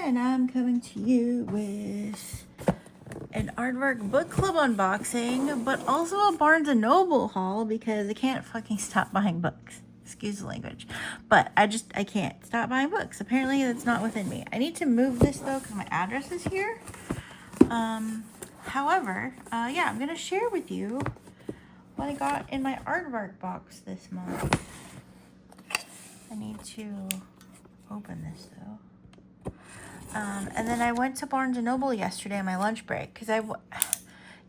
and I'm coming to you with an Aardvark Book Club unboxing, but also a Barnes & Noble haul because I can't fucking stop buying books. Excuse the language. But I can't stop buying books. Apparently that's not within me. I need to move this though because my address is here. However, yeah, I'm going to share with you what I got in my Aardvark box this month. I need to open this though. And then I went to Barnes & Noble yesterday on my lunch break because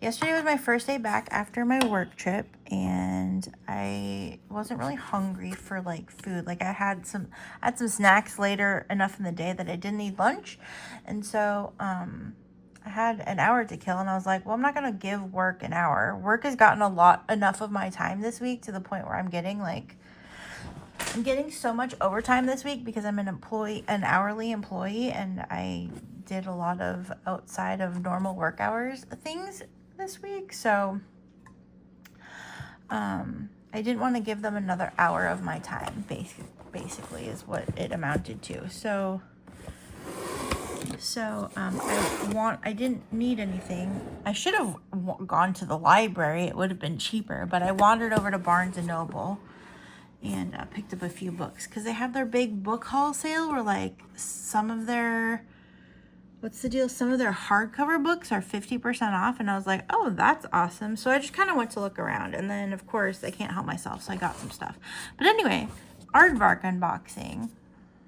yesterday was my first day back after my work trip, and I wasn't really hungry for like food. Like I had some snacks later enough in the day that I didn't need lunch, and so I had an hour to kill, and I was like, well, I'm not gonna give work an hour. Work has gotten enough of my time this week to the point where I'm getting so much overtime this week because I'm an hourly employee, and I did a lot of outside of normal work hours things this week. So I didn't want to give them another hour of my time, basically is what it amounted to. So I didn't need anything. I should have gone to the library. It would have been cheaper, but I wandered over to Barnes & Noble and picked up a few books because they have their big book haul sale where like some of their hardcover books are 50% off, and I was like, oh, that's awesome. So I just kind of went to look around, and then of course I can't help myself, so I got some stuff. But anyway, Aardvark unboxing.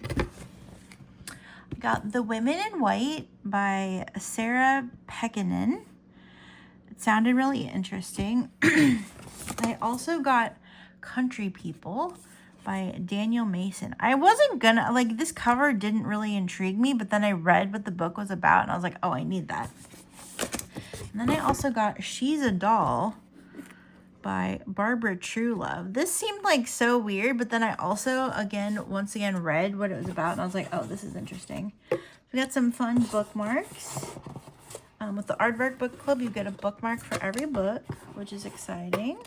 I got The Women in White by Sarah Pekkanen. It sounded really interesting. I also got Country People by Daniel Mason. I wasn't gonna, like, this cover didn't really intrigue me, but then I read what the book was about, and I was like, oh, I need that. And then I also got She's a Doll by Barbara Truelove. This seemed like so weird, but then I also, once again, read what it was about, and I was like, oh, this is interesting. We got some fun bookmarks. With the Aardvark Book Club, you get a bookmark for every book, which is exciting.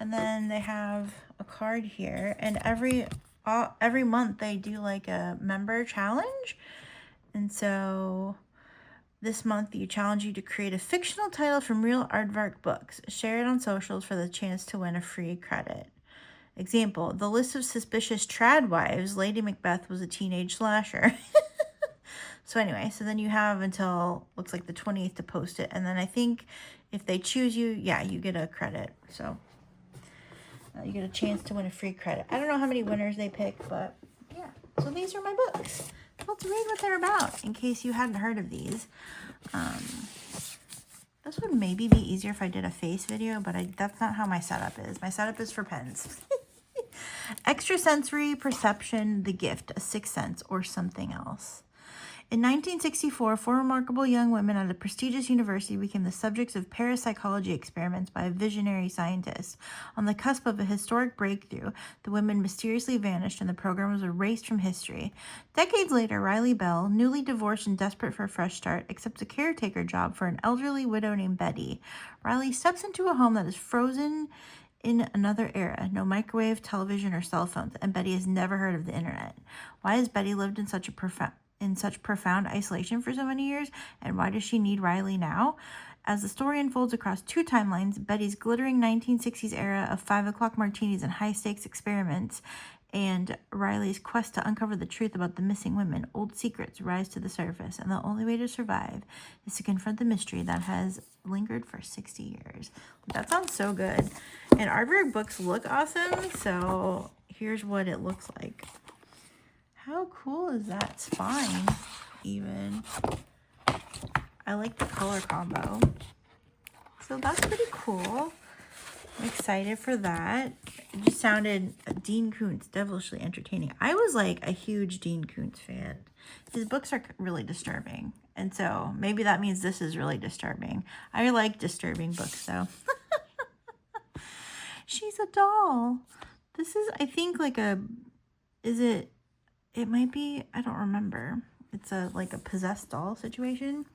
And then they have a card here, and every month they do like a member challenge. And so this month you challenge you to create a fictional title from real Aardvark books. Share it on socials for the chance to win a free credit. Example, the list of suspicious trad wives. Lady Macbeth was a teenage slasher. So anyway, so then you have until, looks like the 20th to post it. And then I think if they choose you, yeah, you get a credit. So you get a chance to win a free credit. I don't know how many winners they pick, but yeah. So these are my books. Let's read what they're about in case you hadn't heard of these. This would maybe be easier if I did a face video, but that's not how my setup is. My setup is for pens. Extrasensory perception, the gift, a sixth sense, or something else. In 1964, four remarkable young women at a prestigious university became the subjects of parapsychology experiments by a visionary scientist. On the cusp of a historic breakthrough, the women mysteriously vanished and the program was erased from history. Decades later, Riley Bell, newly divorced and desperate for a fresh start, accepts a caretaker job for an elderly widow named Betty. Riley steps into a home that is frozen in another era, no microwave, television, or cell phones, and Betty has never heard of the internet. Why has Betty lived in such profound isolation for so many years, and why does she need Riley now? As the story unfolds across two timelines, Betty's glittering 1960s era of 5 o'clock martinis and high-stakes experiments, and Riley's quest to uncover the truth about the missing women, old secrets rise to the surface, and the only way to survive is to confront the mystery that has lingered for 60 years. That sounds so good. And Aardvark books look awesome, so here's what it looks like. How cool is that spine, even? I like the color combo. So that's pretty cool. I'm excited for that. It just sounded Dean Koontz, devilishly entertaining. I was like a huge Dean Koontz fan. His books are really disturbing. And so maybe that means this is really disturbing. I like disturbing books, though. She's a doll. This is, I think, like a, it might be, I don't remember. It's like a possessed doll situation.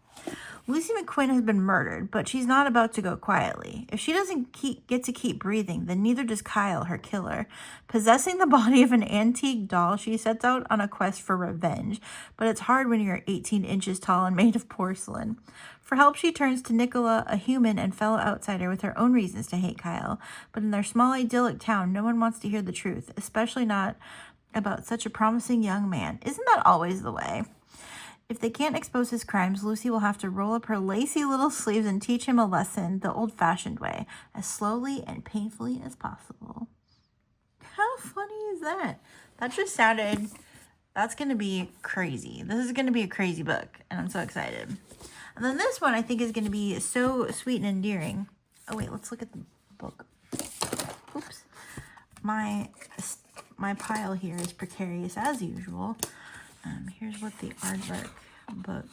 Lucy McQuinn has been murdered, but she's not about to go quietly. If she doesn't get to keep breathing, then neither does Kyle, her killer. Possessing the body of an antique doll, she sets out on a quest for revenge, but it's hard when you're 18 inches tall and made of porcelain. For help, she turns to Nicola, a human and fellow outsider with her own reasons to hate Kyle. But in their small, idyllic town, no one wants to hear the truth, especially not about such a promising young man. Isn't that always the way? If they can't expose his crimes, Lucy will have to roll up her lacy little sleeves and teach him a lesson the old-fashioned way, as slowly and painfully as possible. How funny is that? That just sounded... That's going to be crazy. This is going to be a crazy book, and I'm so excited. And then this one I think is going to be so sweet and endearing. Oh, wait, let's look at the book. Oops. My pile here is precarious as usual. Here's what the Aardvark book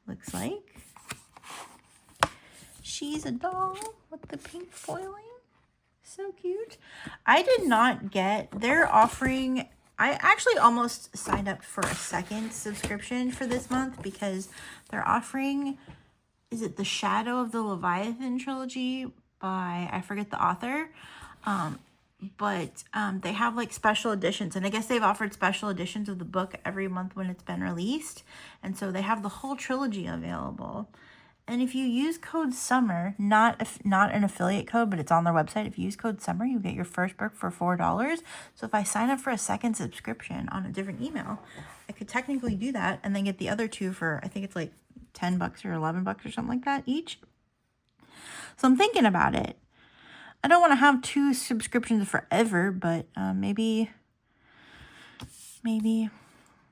looks like. She's a doll with the pink foiling. So cute. I did not get... They're offering... I actually almost signed up for a second subscription for this month because they're offering... Is it The Shadow of the Leviathan trilogy by... I forget the author. But they have like special editions, and I guess they've offered special editions of the book every month when it's been released, and so they have the whole trilogy available. And if you use code SUMMER, not an affiliate code, but it's on their website, if you use code SUMMER, you get your first book for $4. So if I sign up for a second subscription on a different email, I could technically do that and then get the other two for, I think it's like $10 or $11 or something like that each. So I'm thinking about it. I don't want to have 2 subscriptions forever, but maybe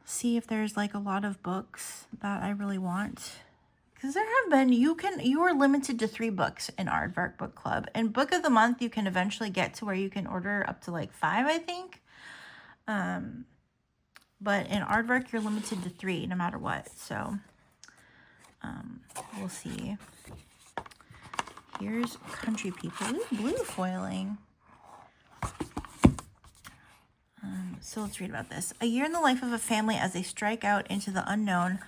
see if there's like a lot of books that I really want. Because there have been, you are limited to 3 books in Aardvark Book Club. And Book of the Month, you can eventually get to where you can order up to like 5, I think. But in Aardvark, you're limited to 3 no matter what. So we'll see. Here's Country People. Ooh, blue foiling. So let's read about this. A year in the life of a family as they strike out into the unknown.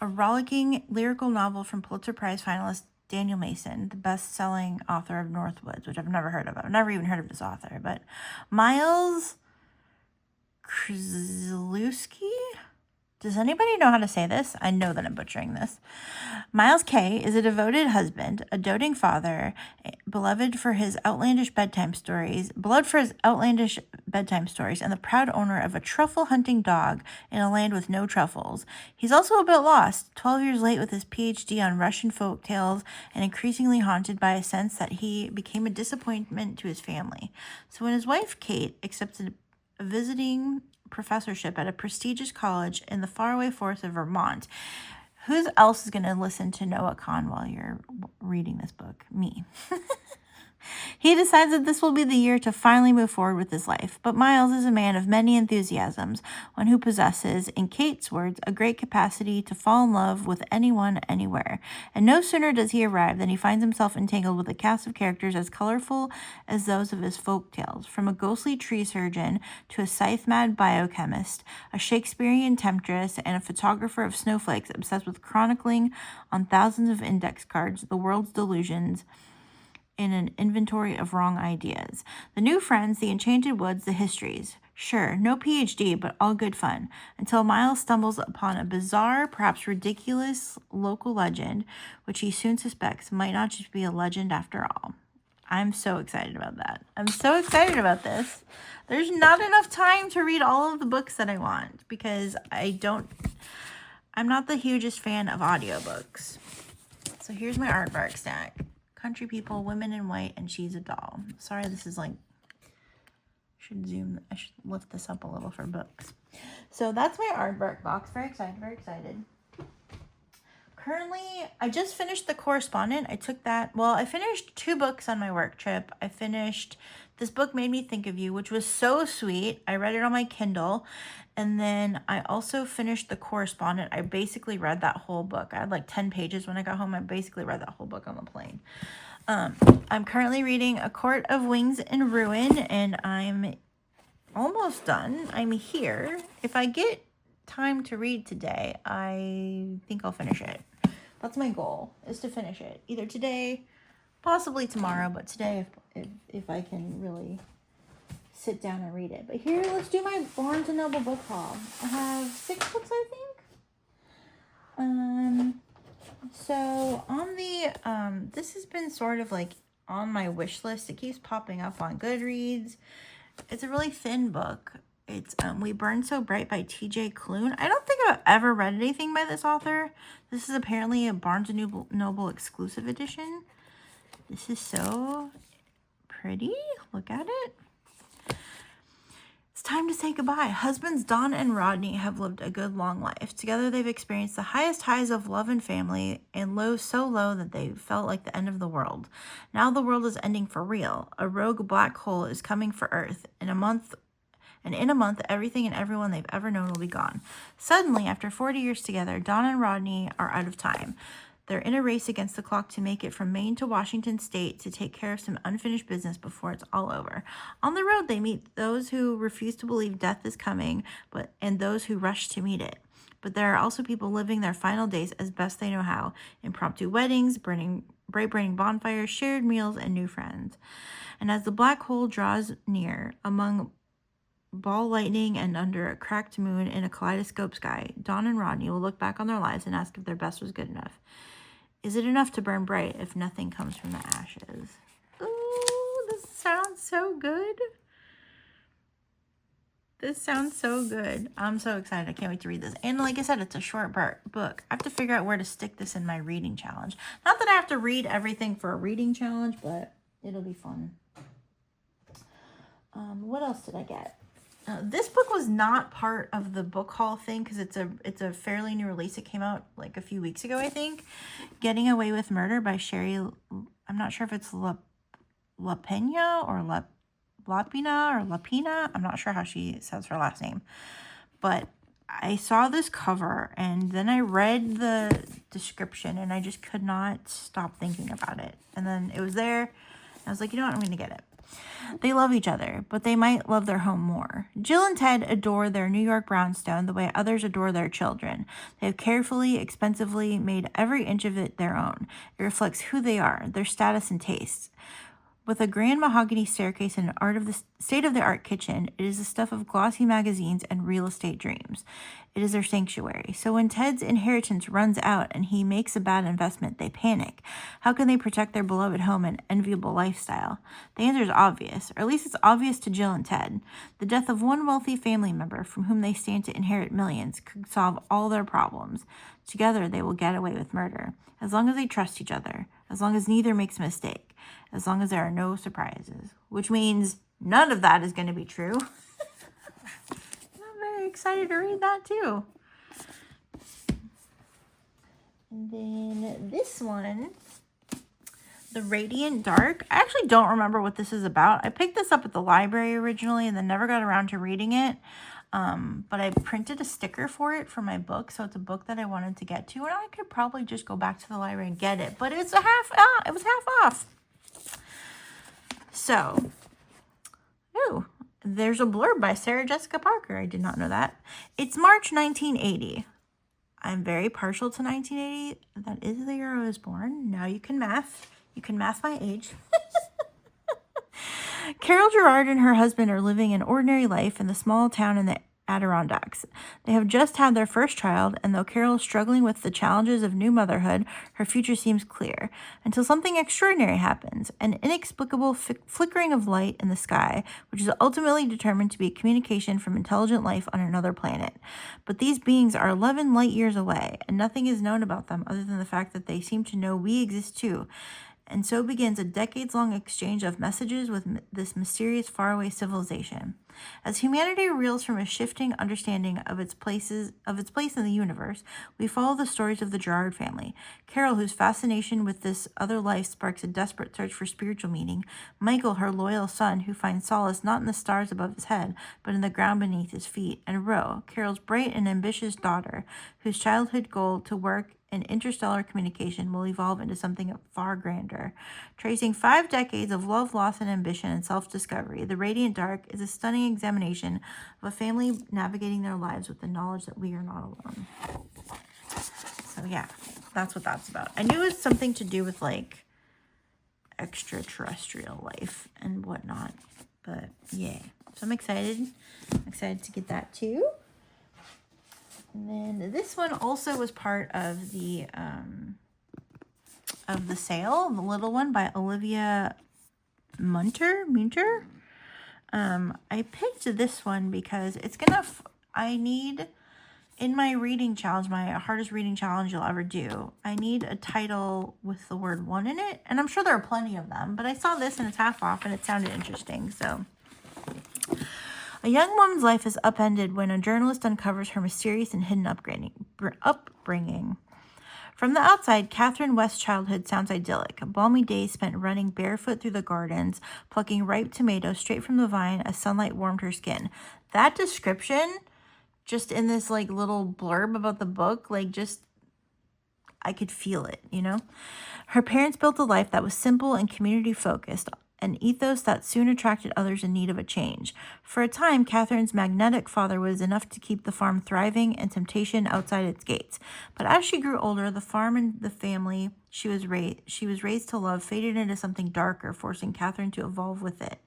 A rollicking lyrical novel from Pulitzer Prize finalist Daniel Mason, the best-selling author of Northwoods, which I've never heard of. I've never even heard of this author. But Miles Krzyzewski? Does anybody know how to say this? I know that I'm butchering this. Miles K. is a devoted husband, a doting father, beloved for his outlandish bedtime stories, and the proud owner of a truffle-hunting dog in a land with no truffles. He's also a bit lost, 12 years late with his PhD on Russian folk tales and increasingly haunted by a sense that he became a disappointment to his family. So when his wife, Kate, accepted a visiting professorship at a prestigious college in the faraway forests of Vermont. Who else is going to listen to Noah Kahn while you're reading this book? Me. He decides that this will be the year to finally move forward with his life. But Miles is a man of many enthusiasms, one who possesses, in Kate's words, a great capacity to fall in love with anyone, anywhere. And no sooner does he arrive than he finds himself entangled with a cast of characters as colorful as those of his folk tales, from a ghostly tree surgeon to a scythe-mad biochemist, a Shakespearean temptress, and a photographer of snowflakes obsessed with chronicling on thousands of index cards the world's delusions in an inventory of wrong ideas. The new friends, the enchanted woods, the histories. Sure, no PhD, but all good fun, until Miles stumbles upon a bizarre, perhaps ridiculous local legend, which he soon suspects might not just be a legend after all. I'm so excited about that. I'm so excited about this. There's not enough time to read all of the books that I want, because I'm not the hugest fan of audiobooks. So here's my Aardvark stack. Country People, Women in White, and She's a Doll. Sorry, this is like... I should lift this up a little for books. So that's my Aardvark box. Very excited, very excited. Currently, I just finished The Correspondent. I finished 2 books on my work trip. I finished This Book Made Me Think of You, which was so sweet. I read it on my Kindle. And then I also finished The Correspondent. I basically read that whole book. I had like 10 pages when I got home. I basically read that whole book on the plane. I'm currently reading A Court of Wings and Ruin, and I'm almost done. I'm here. If I get time to read today, I think I'll finish it. That's my goal, is to finish it. Either today, possibly tomorrow, but today if I can really sit down and read it. But here, let's do my Barnes & Noble book haul. I have 6 books, I think. So on the, this has been sort of like on my wish list. It keeps popping up on Goodreads. It's a really thin book. It's We Burn So Bright by T.J. Klune. I don't think I've ever read anything by this author. This is apparently a Barnes & Noble exclusive edition. This is so pretty. Look at it. It's time to say goodbye. Husbands Don and Rodney have lived a good long life. Together they've experienced the highest highs of love and family and lows so low that they felt like the end of the world. Now the world is ending for real. A rogue black hole is coming for Earth. In a month, everything and everyone they've ever known will be gone. Suddenly, after 40 years together, Don and Rodney are out of time. They're in a race against the clock to make it from Maine to Washington State to take care of some unfinished business before it's all over. On the road, they meet those who refuse to believe death is coming, and those who rush to meet it. But there are also people living their final days as best they know how. Impromptu weddings, burning bonfires, shared meals, and new friends. And as the black hole draws near, among ball lightning and under a cracked moon in a kaleidoscope sky, Don and Rodney will look back on their lives and ask if their best was good enough. Is it enough to burn bright if nothing comes from the ashes? Ooh, this sounds so good. This sounds so good. I'm so excited. I can't wait to read this. And like I said, it's a short book. I have to figure out where to stick this in my reading challenge. Not that I have to read everything for a reading challenge, but it'll be fun. What else did I get? This book was not part of the book haul thing because it's a fairly new release. It came out like a few weeks ago, I think. Getting Away with Murder by Shari. I'm not sure if it's Lapena or Lapena. I'm not sure how she says her last name. But I saw this cover and then I read the description and I just could not stop thinking about it. And then it was there. I was like, you know what? I'm going to get it. They love each other, but they might love their home more. Jill and Ted adore their New York brownstone the way others adore their children. They have carefully, expensively made every inch of it their own. It reflects who they are, their status and tastes. With a grand mahogany staircase and an state-of-the-art kitchen, it is the stuff of glossy magazines and real estate dreams. It is their sanctuary. So when Ted's inheritance runs out and he makes a bad investment, they panic. How can they protect their beloved home and enviable lifestyle? The answer is obvious, or at least it's obvious to Jill and Ted. The death of one wealthy family member from whom they stand to inherit millions could solve all their problems. Together, they will get away with murder, as long as they trust each other, as long as neither makes a mistake, as long as there are no surprises, which means none of that is going to be true. I'm very excited to read that too. And then this one, The Radiant Dark. I actually don't remember what this is about. I picked this up at the library originally and then never got around to reading it. But I printed a sticker for it for my book, so it's a book that I wanted to get to, and I could probably just go back to the library and get it, but it was half off. So, there's a blurb by Sarah Jessica Parker. I did not know that. It's March 1980. I'm very partial to 1980. That is the year I was born. Now you can math. You can math my age. Carol Gerard and her husband are living an ordinary life in the small town in the Adirondacks. They have just had their first child, and though Carol is struggling with the challenges of new motherhood, her future seems clear, until something extraordinary happens, an inexplicable flickering of light in the sky, which is ultimately determined to be communication from intelligent life on another planet. But these beings are 11 light years away, and nothing is known about them other than the fact that they seem to know we exist too. And so begins a decades-long exchange of messages with this mysterious faraway civilization. As humanity reels from a shifting understanding of its place in the universe, we follow the stories of the Gerard family. Carol, whose fascination with this other life sparks a desperate search for spiritual meaning. Michael, her loyal son, who finds solace not in the stars above his head, but in the ground beneath his feet. And Ro, Carol's bright and ambitious daughter, whose childhood goal to work in interstellar communication will evolve into something far grander. Tracing 5 decades of love, loss, and ambition and self-discovery, The Radiant Dark is a stunning heartbreaking examination of a family navigating their lives with the knowledge that we are not alone. So yeah, that's what that's about. I knew it was something to do with like extraterrestrial life and whatnot, but yay. So I'm excited. I'm excited to get that too. And then this one also was part of the sale, the little one by Olivia Muenter. I picked this one because it's gonna, I need, in my reading challenge, my hardest reading challenge you'll ever do, I need a title with the word one in it. And I'm sure there are plenty of them, but I saw this and it's half off and it sounded interesting. So, a young woman's life is upended when a journalist uncovers her mysterious and hidden upbringing. From the outside, Catherine West's childhood sounds idyllic. Balmy days spent running barefoot through the gardens, plucking ripe tomatoes straight from the vine as sunlight warmed her skin. That description, just in this like little blurb about the book, like just, I could feel it, you know? Her parents built a life that was simple and community focused, an ethos that soon attracted others in need of a change. For a time, Catherine's magnetic father was enough to keep the farm thriving and temptation outside its gates. But as she grew older, the farm and the family she was raised to love faded into something darker, forcing Catherine to evolve with it.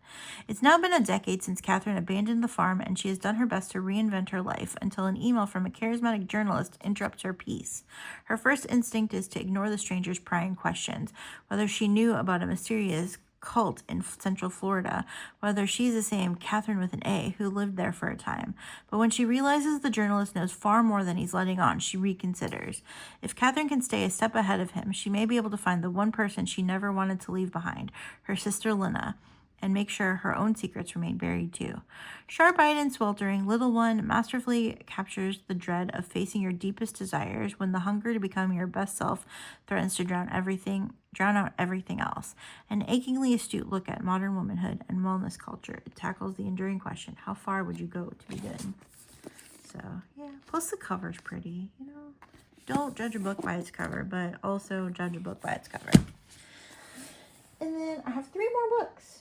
It's now been a decade since Catherine abandoned the farm, and she has done her best to reinvent her life until an email from a charismatic journalist interrupts her peace. Her first instinct is to ignore the stranger's prying questions, whether she knew about a mysterious cult in Central Florida, whether she's the same Catherine with an A who lived there for a time. But when she realizes the journalist knows far more than he's letting on, she reconsiders. If Catherine can stay a step ahead of him, she may be able to find the one person she never wanted to leave behind, her sister Lena, and make sure her own secrets remain buried too. Sharp-eyed and sweltering, Little One masterfully captures the dread of facing your deepest desires when the hunger to become your best self threatens to drown out everything else. An achingly astute look at modern womanhood and wellness culture. It tackles the enduring question, how far would you go to be good? So, yeah. Plus the cover's pretty, you know. Don't judge a book by its cover, but also judge a book by its cover. And then I have 3 more books.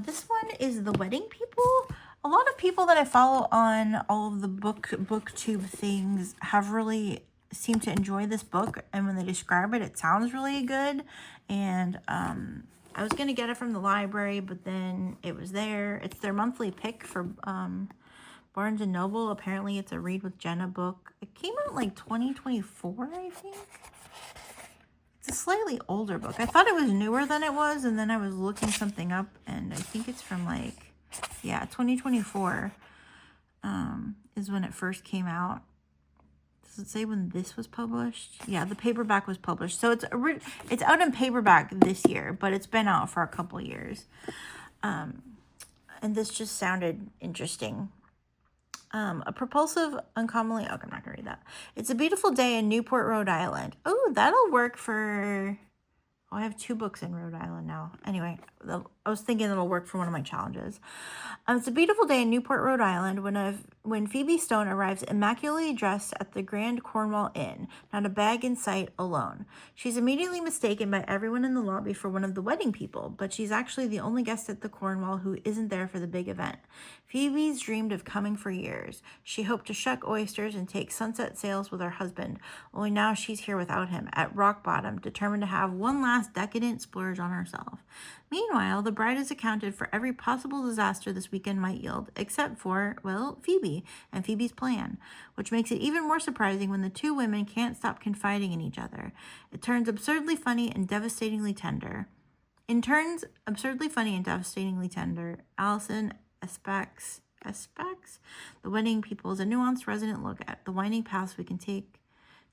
This one is The Wedding People. A lot of people that I follow on all of the booktube things have really seemed to enjoy this book, and when they describe it, it sounds really good. And I was gonna get it from the library, but then it was there. It's their monthly pick for Barnes and Noble. Apparently, it's a Read with Jenna book. It came out like 2024, I think. It's a slightly older book. I thought it was newer than it was, and then I was looking something up, and I think it's from like, yeah, 2024 is when it first came out. Does it say when this was published? Yeah, the paperback was published. So it's out in paperback this year, but it's been out for a couple years. And this just sounded interesting. A propulsive, uncommonly... Okay, I'm not going to read that. It's a beautiful day in Newport, Rhode Island. Oh, that'll work for... Oh, I have 2 books in Rhode Island now. Anyway, I was thinking it'll work for one of my challenges. It's a beautiful day in Newport, Rhode Island when Phoebe Stone arrives immaculately dressed at the Grand Cornwall Inn, not a bag in sight, alone. She's immediately mistaken by everyone in the lobby for one of the wedding people, but she's actually the only guest at the Cornwall who isn't there for the big event. Phoebe's dreamed of coming for years. She hoped to shuck oysters and take sunset sails with her husband, only now she's here without him, at rock bottom, determined to have one last decadent splurge on herself. Meanwhile, the bride has accounted for every possible disaster this weekend might yield, except for, well, Phoebe and Phoebe's plan, which makes it even more surprising when the 2 women can't stop confiding in each other. It turns absurdly funny and devastatingly tender. Alison, Espach, The Wedding People is a nuanced, resonant look at the winding paths we can take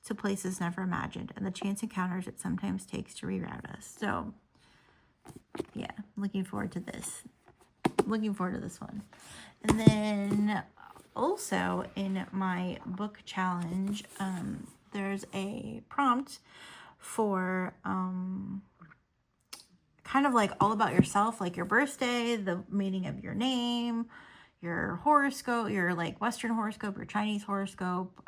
to places never imagined, and the chance encounters it sometimes takes to reroute us. So, yeah, looking forward to this. Looking forward to this one. And then also in my book challenge, there's a prompt for kind of like all about yourself, like your birthday, the meaning of your name, your horoscope, your like Western horoscope, your Chinese horoscope,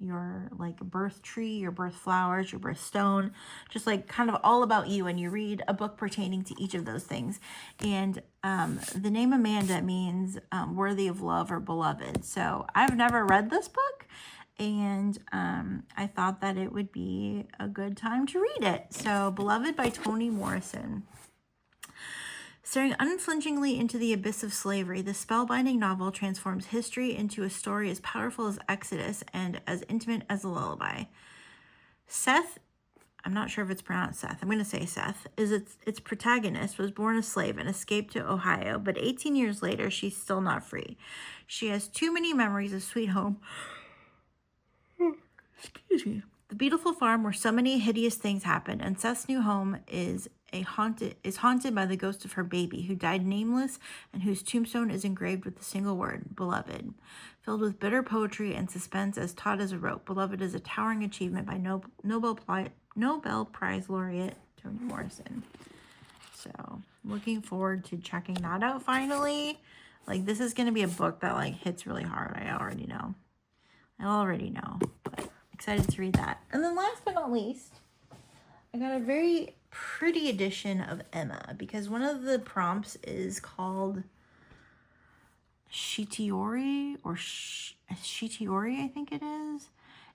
your like birth tree, your birth flowers, your birth stone, just like kind of all about you. And you read a book pertaining to each of those things. And the name Amanda means worthy of love or beloved. So I've never read this book, and I thought that it would be a good time to read it. So Beloved by Toni Morrison. Staring unflinchingly into the abyss of slavery, the spellbinding novel transforms history into a story as powerful as Exodus and as intimate as a lullaby. Seth, I'm not sure if it's pronounced Seth, I'm going to say Seth, is its protagonist, was born a slave and escaped to Ohio, but 18 years later, she's still not free. She has too many memories of sweet home. Excuse me. The beautiful farm where so many hideous things happened, and Seth's new home is haunted by the ghost of her baby, who died nameless and whose tombstone is engraved with the single word, beloved. Filled with bitter poetry and suspense as taut as a rope, Beloved is a towering achievement by Nobel Prize laureate Toni Morrison. So, looking forward to checking that out finally. Like, this is going to be a book that, like, hits really hard. I already know, but excited to read that. And then last but not least, I got a very pretty edition of Emma, because one of the prompts is called Shitiori, or Shitiori, I think it is.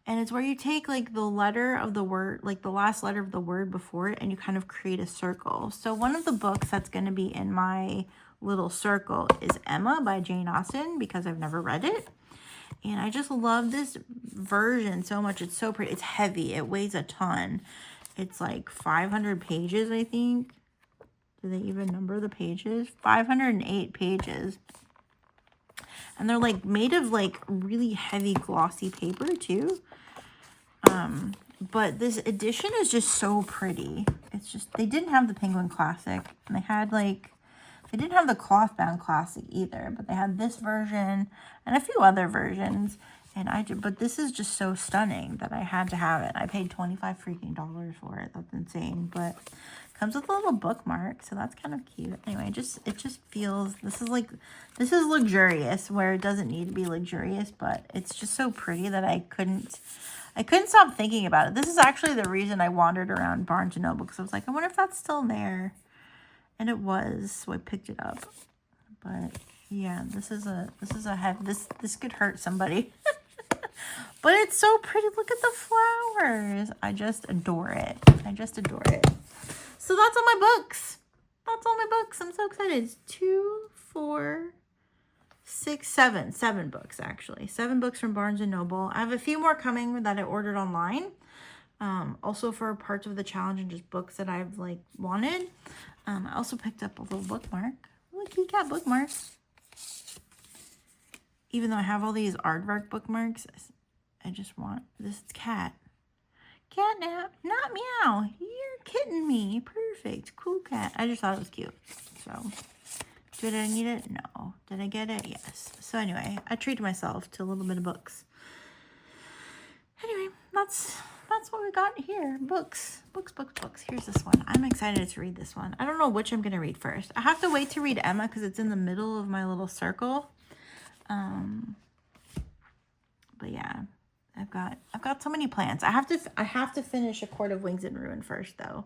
And it's where you take like the letter of the word, like the last letter of the word before it, and you kind of create a circle. So one of the books that's going to be in my little circle is Emma by Jane Austen, because I've never read it. And I just love this version so much. It's so pretty. It's heavy. It weighs a ton. It's like 500 pages, I think. Do they even number the pages? 508 pages. And they're like made of like really heavy glossy paper too. But this edition is just so pretty. It's just, they didn't have the Penguin Classic. And they had like, they didn't have the cloth bound classic either, but they had this version and a few other versions. And but this is just so stunning that I had to have it. I paid $25 freaking for it. That's insane. But it comes with a little bookmark, so that's kind of cute. Anyway, it just feels, this is luxurious where it doesn't need to be luxurious, but it's just so pretty that I couldn't stop thinking about it. This is actually the reason I wandered around Barnes & Noble, because I was like, I wonder if that's still there. And it was, so I picked it up. But yeah, this could hurt somebody. But it's so pretty. Look at the flowers. I just adore it. So that's all my books. I'm so excited. It's 2, 4, 6, 7. 7 books, actually. 7 books from Barnes & Noble. I have a few more coming that I ordered online. Also for parts of the challenge and just books that I've like wanted. I also picked up a little bookmark. Look, he got bookmarks. Even though I have all these Aardvark bookmarks, I just want this cat. Catnap, not meow. You're kidding me. Perfect. Cool cat. I just thought it was cute. So, did I need it? No. Did I get it? Yes. So anyway, I treated myself to a little bit of books. Anyway, that's what we got here. Books. Here's this one. I'm excited to read this one. I don't know which I'm going to read first. I have to wait to read Emma because it's in the middle of my little circle. But yeah, I've got so many plans. I have to finish A Court of Wings and Ruin first, though.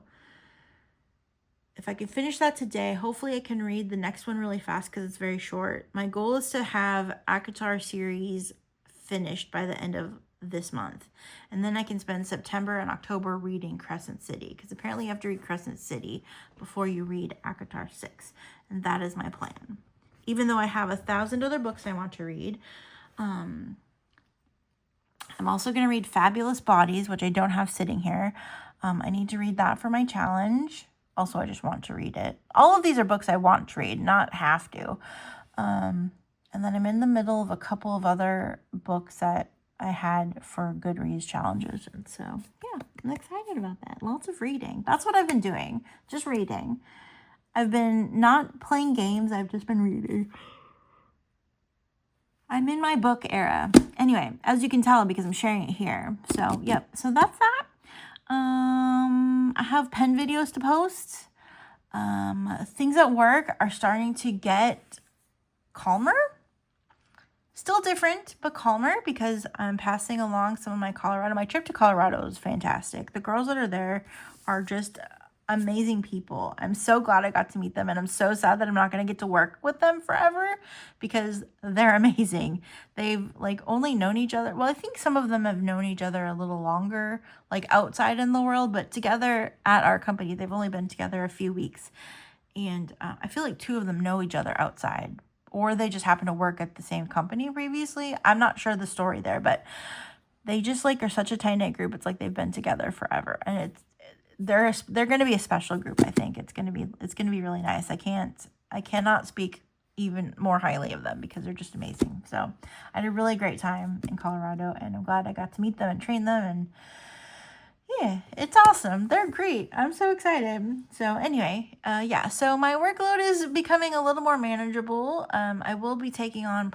If I can finish that today, hopefully I can read the next one really fast because it's very short. My goal is to have ACOTAR series finished by the end of this month. And then I can spend September and October reading Crescent City, because apparently you have to read Crescent City before you read ACOTAR 6. And that is my plan. Even though I have 1,000 other books I want to read. I'm also going to read Fabulous Bodies, which I don't have sitting here. I need to read that for my challenge. Also, I just want to read it. All of these are books I want to read, not have to. And then I'm in the middle of a couple of other books that I had for Goodreads challenges. And so, yeah, I'm excited about that. Lots of reading. That's what I've been doing. Just reading. I've been not playing games. I've just been reading. I'm in my book era. Anyway, as you can tell, because I'm sharing it here. So, yep. So that's that. I have pen videos to post. Things at work are starting to get calmer. Still different, but calmer because I'm passing along some of my Colorado. My trip to Colorado was fantastic. The girls that are there are just amazing people. I'm so glad I got to meet them, and I'm so sad that I'm not going to get to work with them forever because they're amazing. They've like only known each other. Well, I think some of them have known each other a little longer, like outside in the world, but together at our company, they've only been together a few weeks. And I feel like 2 of them know each other outside, or they just happen to work at the same company previously. I'm not sure the story there, but they just like are such a tight-knit group. It's like they've been together forever, and they're going to be a special group. I think it's going to be really nice. I cannot speak even more highly of them because they're just amazing. So I had a really great time in Colorado, and I'm glad I got to meet them and train them, and yeah, it's awesome. They're great. I'm so excited. So anyway, yeah, so my workload is becoming a little more manageable. I will be taking on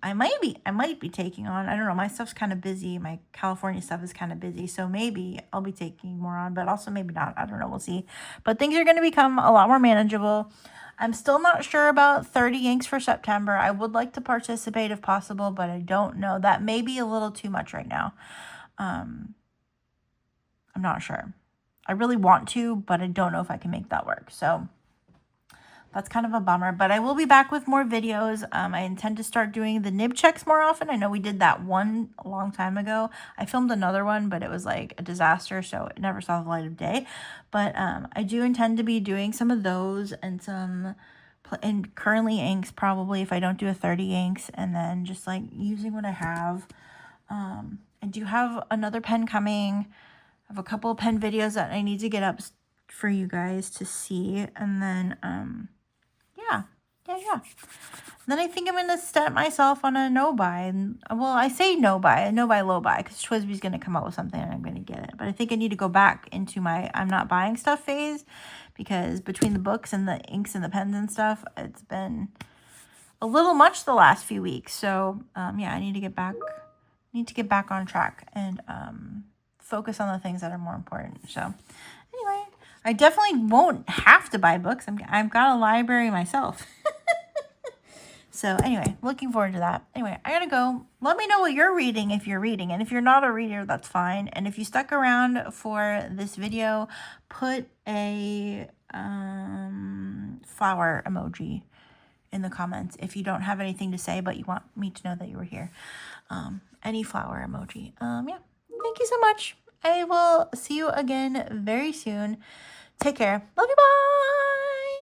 I might be taking on, I don't know, my stuff's kind of busy. My California stuff is kind of busy. So maybe I'll be taking more on, but also maybe not. I don't know. We'll see. But things are going to become a lot more manageable. I'm still not sure about 30 inks for September. I would like to participate if possible, but I don't know. That may be a little too much right now. I'm not sure. I really want to, but I don't know if I can make that work. So that's kind of a bummer, but I will be back with more videos. I intend to start doing the nib checks more often. I know we did that one a long time ago. I filmed another one, but it was like a disaster, so it never saw the light of day. But I do intend to be doing some of those and and currently inks probably if I don't do a 30 inks, and then just like using what I have. I do have another pen coming. I have a couple of pen videos that I need to get up for you guys to see. And then, yeah. Then I think I'm going to set myself on a no-buy. Well, I say no-buy, low-buy, because Twisby's going to come up with something and I'm going to get it. But I think I need to go back into my I'm not buying stuff phase, because between the books and the inks and the pens and stuff, it's been a little much the last few weeks. So, yeah, I need to get back on track and, focus on the things that are more important. So anyway, I definitely won't have to buy books. I've got a library myself. So anyway, looking forward to that. Anyway, I gotta go. Let me know what you're reading if you're reading. And if you're not a reader, that's fine. And if you stuck around for this video, put a flower emoji in the comments if you don't have anything to say, but you want me to know that you were here. Any flower emoji. Yeah. Thank you so much. I will see you again very soon. Take care. Love you. Bye.